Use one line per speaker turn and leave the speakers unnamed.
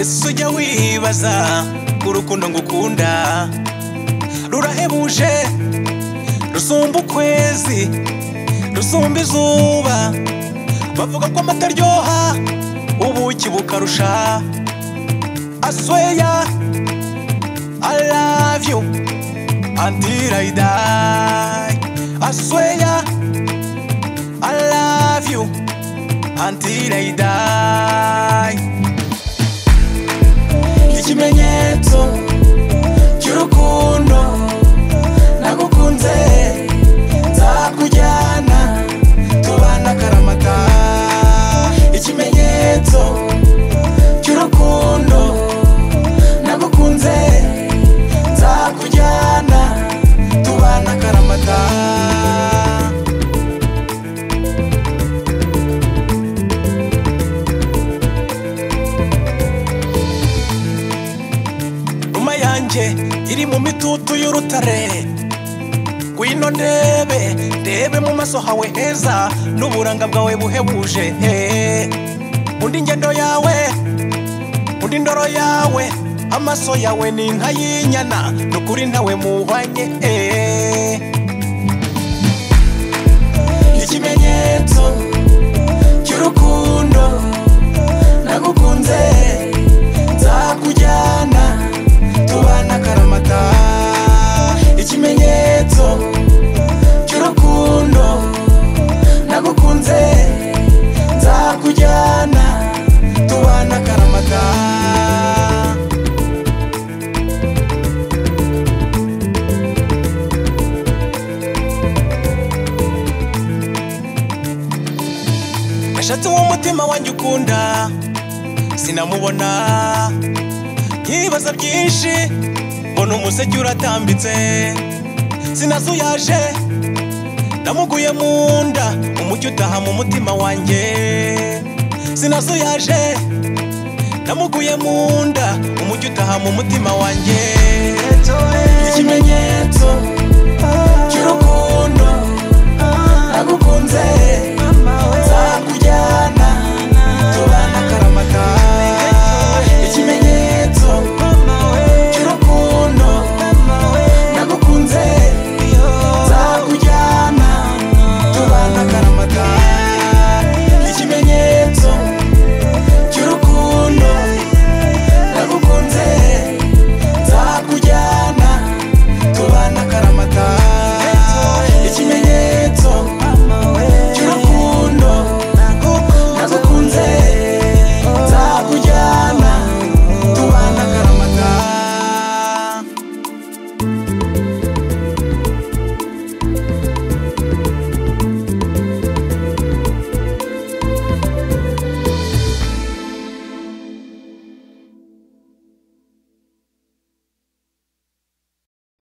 ese ujya wibaza urukundo ngukunda rurahebuje rusumba ukwezi rusumba izuba bavuga ko amata aryoha ubuki bukarusha I swear I love you until I die. I swear I love you until I die. Ikimenyetso cy'urukundo nagukunze nzakujyana tubana karamata. Ikimenyetso cy'urukundo nagukunze nzakujyana tubana karamata. Ruma yanjye iri mu mitutu y'urutare ngwino ndebe mu maso hawe heza n'uburanga bwawe buhebuje undi ngendo yawe undi ndoro yawe amaso yawe ni nka y'inyana nukuri ntawe muhwanye ikimenyetso cy'urukundo nagukunze nzakujyana tubana karamata. Ikimenyetso cy'urukundo nagukunze nzakujyana tubana karamata. Nashatse w'umutima wanjye ukunda sinamubona nkibaza byinshi mbona umuseke uratambitse sinazuyaje namuguye mu nda umucyo utaha mu mutima wanjye sinazuyaje namuguye mu nda umucyo utaha mu mutima wanjye.